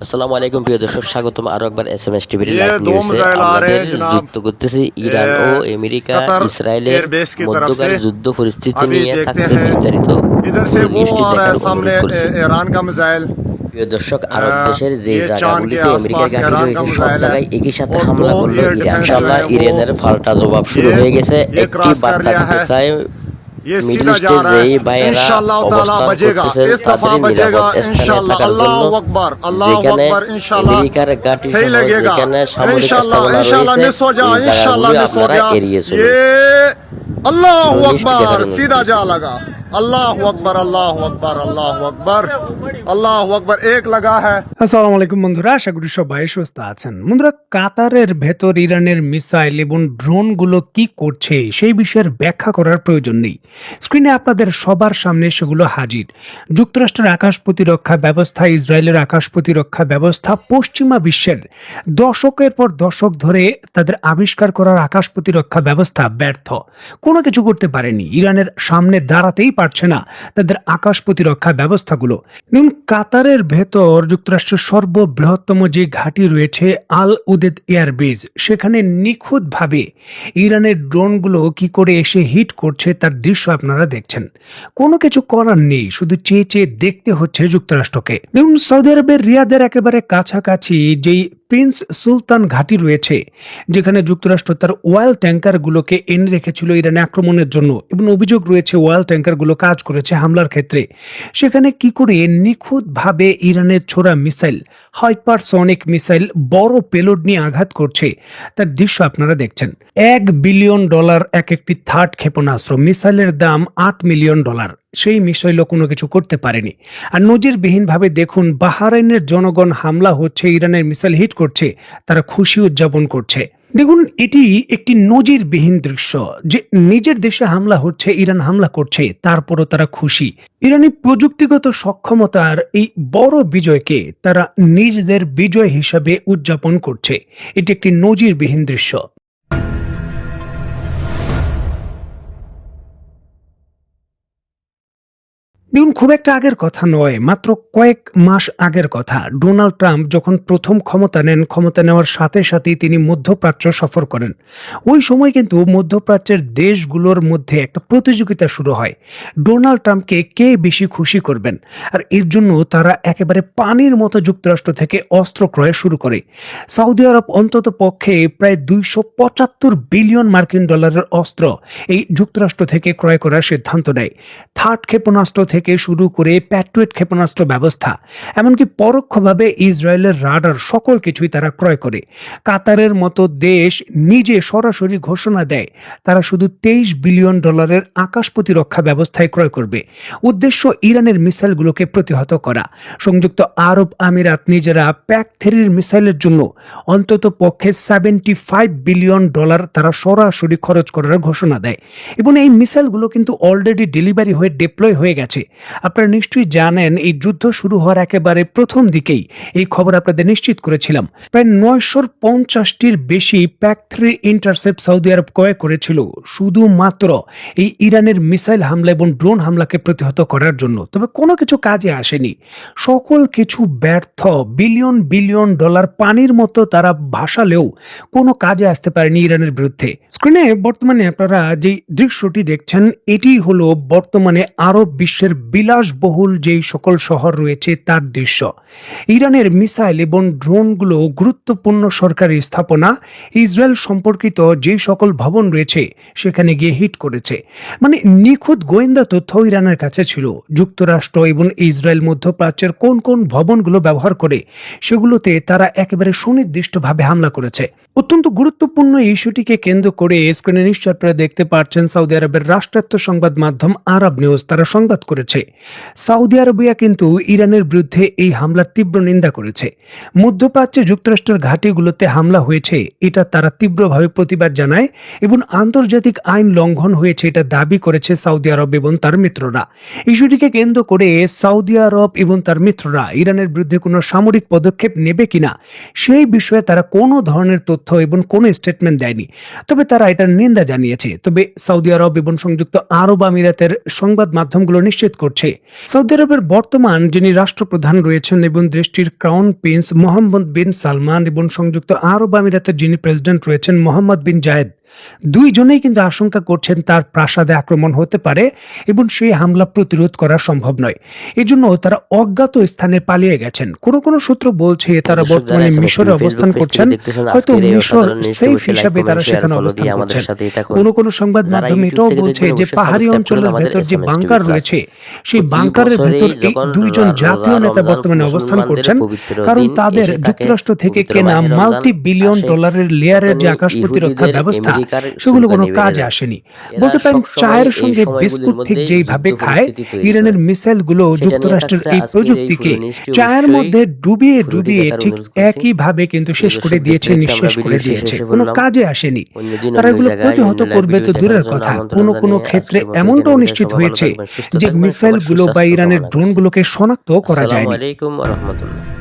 আসসালামু আলাইকুম প্রিয় দর্শক, স্বাগতম আরো একবার এসএমএস টিভির ये লাইভ दो নিউজে। मिसाइल आ रहे আমাদের हैं जनाब। যুক্ত করতেছি ইরান ও ये আমেরিকা कतर ইসরায়েলের एयरबेस की तरफ মধ্যকার से যুদ্ধ পরিস্থিতি अभी নিয়ে देखते থাকছে हैं। বিস্তারিত। इधर से পুরো वो নিউজটি आ रहा দেখার है सामने অনুরোধ করছি। ईरान का मिसाइल। প্রিয় দর্শক, আরব দেশের যে ये चांद के জায়গাগুলিতে আমেরিকার आसपास ঘাঁটি ईरान का রয়েছে সব मिसाइल है জায়গায় একই সাথে और হামলা दो করলো एयर ইরান। डिफेंस जो ইনশাআল্লাহ है ইরানের वो পাল্টা জবাব শুরু হয়ে গেছে। ये একটি क्रॉस कर বার্তা लिया দিতে है। চাই, ये মিডল सीधा जा ইস্টে रहा যেই है। ভাইয়েরা इंशाअल्लाह ताला অবস্থান बजेगा, করতেছেন इस दफा তাদের बजेगा নিরাপদ স্থানে इंशाअल्लाह। থাকার জন্য, अल्लाह যেখানে अकबर इंशाअल्लाह আমেরিকার ঘাঁটি सही সহ लगेगा। যেখানে সামরিক इंशाअल्लाह স্থাপনা इंशाअल्लाह রয়েছে मिस हो जा, ওই इंशाअल्लाह জায়গাগুলি मिस हो আপনারা गया। এড়িয়ে চলুন। ये अल्लाह পুরো নিউজটি দেখার अकबर অনুরোধ सीधा করছি। जा लगा। अल्लाह अकबर अल्लाह अकबर अल्लाह अकबर अल्लाह अकबर एक लगा है। আসসালামু আলাইকুম বন্ধুরা, আশা করি সবাই সুস্থ আছেন। বন্ধুরা, কাতারের ভেতর ইরানের মিসাইল এবং ড্রোনগুলো কি করছে সেই বিষয়ের ব্যাখ্যা করার প্রয়োজন নেই। স্ক্রিনে আপনাদের সবার সামনে সেগুলো হাজির। যুক্তরাষ্ট্রের আকাশ প্রতিরক্ষা ব্যবস্থা, ইসরায়েলের আকাশ প্রতিরক্ষা ব্যবস্থা পশ্চিমা বিশ্বের দশকের পর দশক ধরে তাদের আবিষ্কার করার আকাশ প্রতিরক্ষা ব্যবস্থা ব্যর্থ, কোনো কিছু করতে পারেনি। ইরানের সামনে দাঁড়াতেই পারছে না তাদের আকাশ প্রতিরক্ষা ব্যবস্থাগুলো। দেখুন, কাতারের ভেতর যুক্তরাষ্ট্রের সর্ববৃহত্তম যে ঘাঁটি রয়েছে আল উদেদ এয়ারবেজ, সেখানে নিখুঁতভাবে ইরানের ড্রোনগুলো কি করে এসে হিট করছে তার দৃশ্য আপনারা দেখছেন। কোনো কিছু করার নেই, শুধু চেয়ে চেয়ে দেখতে হচ্ছে যুক্তরাষ্ট্রকে। দেখুন, সৌদি আরবের রিয়াদের একেবারে কাছাকাছি যেই প্রিন্স সুলতান ঘাঁটি রয়েছে, যেখানে যুক্তরাষ্ট্র তার অয়েল ট্যাঙ্কারগুলোকে এনে রেখেছিল ইরানে আক্রমণের জন্য, এবং অভিযোগ রয়েছে অয়েল ট্যাঙ্কারগুলো কাজ করেছে হামলার ক্ষেত্রে। সেখানে কি করে নিখুঁতভাবে ইরানের ছোড়া মিসাইল, হাইপারসনিক মিসাইল বড় পেলোড নিয়ে আঘাত করছে তার দৃশ্য আপনারা দেখছেন। $1 বিলিয়ন এক একটি থার্ড ক্ষেপণাস্ত্র, মিসাইলের দাম $8 মিলিয়ন। সেই মিসাইলও কোনো কিছু করতে পারেনি। আর নজিরবিহীনভাবে দেখুন, বাহরাইনের জনগণ হামলা হচ্ছে, ইরানের মিসাইল হিট করছে, তারা খুশি উদযাপন করছে। দেখুন, এটি একটি নজিরবিহীন দৃশ্য যে নিজের দেশে হামলা হচ্ছে, ইরান হামলা করছে, তারপরও তারা খুশি। ইরানি প্রযুক্তিগত সক্ষমতার এই বড় বিজয়কে তারা নিজেদের বিজয় হিসাবে উদযাপন করছে। এটি একটি নজিরবিহীন দৃশ্য। দেখুন, খুব একটা আগের কথা নয়, মাত্র কয়েক মাস আগের কথা। ডোনাল্ড ট্রাম্প যখন প্রথম ক্ষমতা নেন, ক্ষমতা নেওয়ার সাথে সাথেই তিনি মধ্যপ্রাচ্য সফর করেন। ওই সময় কিন্তু মধ্যপ্রাচ্যের দেশগুলোর মধ্যে একটা প্রতিযোগিতা শুরু হয়, ডোনাল্ড ট্রাম্পকে কে বেশি খুশি করবেন। আর এর জন্য তারা একেবারে পানির মতো যুক্তরাষ্ট্র থেকে অস্ত্র ক্রয় শুরু করে। সৌদি আরব অন্তত পক্ষে প্রায় $275 বিলিয়ন অস্ত্র এই যুক্তরাষ্ট্র থেকে ক্রয় করার সিদ্ধান্ত নেয়। থার্ড ক্ষেপণাস্ত্র থেকে শুরু করে প্যাট্রিয়ট ক্ষেপণাস্ত্র ব্যবস্থা, এমনকি পরোক্ষভাবে ইসরায়েলের রাডার, সকল কিছুই তারা ক্রয় করে। কাতারের মতো দেশ নিজে সরাসরি ঘোষণা দেয় তারা শুধু $23 বিলিয়ন আকাশ প্রতিরক্ষা ব্যবস্থায় ক্রয় করবে। উদ্দেশ্য ইরানের মিসাইলগুলোকে প্রতিহত করা। সংযুক্ত আরব আমিরাত নিজেরা PAC-3 মিসাইলের জন্য অন্তত পক্ষে $75 বিলিয়ন তারা সরাসরি খরচ করার ঘোষণা দেয়, এবং এই মিসাইলগুলো কিন্তু অলরেডি ডেলিভারি হয়ে ডিপ্লয় হয়ে গেছে। আপনারা নিশ্চয়ই জানেন, এই যুদ্ধ শুরু হওয়ার একেবারে প্রথম দিকেই এই খবর আপনাদের নিশ্চিত করেছিলাম। প্রায় 950টির বেশি PAC-3 ইন্টারসেপ্ট সৌদি আরব ক্রয় করেছিল শুধুমাত্র এই ইরানের মিসাইল হামলা এবং ড্রোন হামলাকে প্রতিহত করার জন্য। তবে কোনো কিছু কাজে আসেনি, সকল কিছু ব্যর্থ। বিলিয়ন বিলিয়ন ডলার পানির মতো তারা ভাসালেও কোনো কাজে আসতে পারেনি ইরানের বিরুদ্ধে। স্ক্রিনে বর্তমানে আপনারা যে দৃশ্যটি দেখছেন, এটি হলো বর্তমানে আরব বিশ্বের বিলাসবহুল যেই সকল শহর রয়েছে তার দৃশ্য। ইরানের মিসাইল এবং ড্রোনগুলো গুরুত্বপূর্ণ সরকারি স্থাপনা, ইসরায়েল সম্পর্কিত যে সকল ভবন রয়েছে সেখানে গিয়ে হিট করেছে। মানে নিখুঁত গোয়েন্দা তথ্য ইরানের কাছে ছিল। যুক্তরাষ্ট্র এবং ইসরায়েল মধ্যপ্রাচ্যের কোন কোন ভবনগুলো ব্যবহার করে সেগুলোতে তারা একেবারে সুনির্দিষ্টভাবে হামলা করেছে। অত্যন্ত গুরুত্বপূর্ণ ইস্যুটিকে কেন্দ্র করে স্ক্রিনে নিশ্চয় আপনারা দেখতে পাচ্ছেন, সৌদি আরবের রাষ্ট্রায়ত্ত সংবাদ মাধ্যম আরব নিউজ তারা সংবাদ করেছে সৌদি আরবিয়া কিন্তু ইরানের বিরুদ্ধে এই হামলার তীব্র নিন্দা করেছে। মধ্যপ্রাচ্যে যুক্তরাষ্ট্রের ঘাঁটিগুলোতে হামলা হয়েছে, এটা তারা তীব্রভাবে প্রতিবাদ জানায়, এবং আন্তর্জাতিক আইন লঙ্ঘন হয়েছে এটা দাবি করেছে সৌদি আরব এবং তার মিত্ররা। ইস্যুটিকে কেন্দ্র করে সৌদি আরব এবং তার মিত্ররা ইরানের বিরুদ্ধে কোনো সামরিক পদক্ষেপ নেবে কিনা সেই বিষয়ে তারা কোনো ধরনের তথ্য এবং কোনো স্টেটমেন্ট দেয়নি। তবে তারা এটার নিন্দা জানিয়েছে। তবে সৌদি আরব এবং সংযুক্ত আরব আমিরাতের সংবাদ মাধ্যমগুলো নিশ্চিত করছে। সৌদি আরবের বর্তমান যিনি রাষ্ট্রপ্রধান রয়েছেন এবং দেশটির ক্রাউন প্রিন্স মোহাম্মদ বিন সালমান এবং সংযুক্ত আরব আমিরাতের যিনি প্রেসিডেন্ট রয়েছেন মোহাম্মদ বিন জায়েদ, দুইজনেই কিন্তু আশঙ্কা করছেন তার প্রাসাদে আক্রমণ হতে পারে এবং সেই হামলা প্রতিরোধ করা সম্ভব নয়। এজন্য তারা অজ্ঞাত স্থানে পালিয়ে গেছেন। কোনো সূত্র বলছে তারা বর্তমানে মিশরে অবস্থান করছেন, হয়তো মিশর সেফ হিসাবে তারা সেখানে অবস্থান করছেন। কোনো সংবাদ মাধ্যম এটাও বলছে যে পাহাড়ি অঞ্চলের ভেতর যে বাংকার রয়েছে সেই বাংকারের ভেতর এই দুইজন জাতীয় নেতা বর্তমানে অবস্থান করছেন, কারণ তাদের যুক্তরাষ্ট্র থেকে কেনা মাল্টি বিলিয়ন ডলারের লেয়ারের যে আকাশ প্রতিরক্ষা ব্যবস্থা সেগুলো কোনো কাজে আসেনি। বলতে পারেন চায়ের সঙ্গে বিস্কুট ঠিক যেইভাবে খায়, ইরানের মিসাইল গুলো যুক্তরাষ্ট্রের এই প্রযুক্তিকে চায়ের মধ্যে ডুবিয়ে ঠিক একইভাবে কিন্তু শেষ করে দিয়েছে, নিঃশেষ করে দিয়েছে, কোনো কাজে আসেনি। তারা এগুলো প্রতিহত করবে তো দূরের কথা, কোনো ক্ষেত্রে এমনটাও নিশ্চিত হয়েছে যে মিসাইল গুলো বা ইরানের ড্রোন গুলোকে শনাক্ত করা যায়নি। আসসালামু আলাইকুম ওয়া রাহমাতুল্লাহ।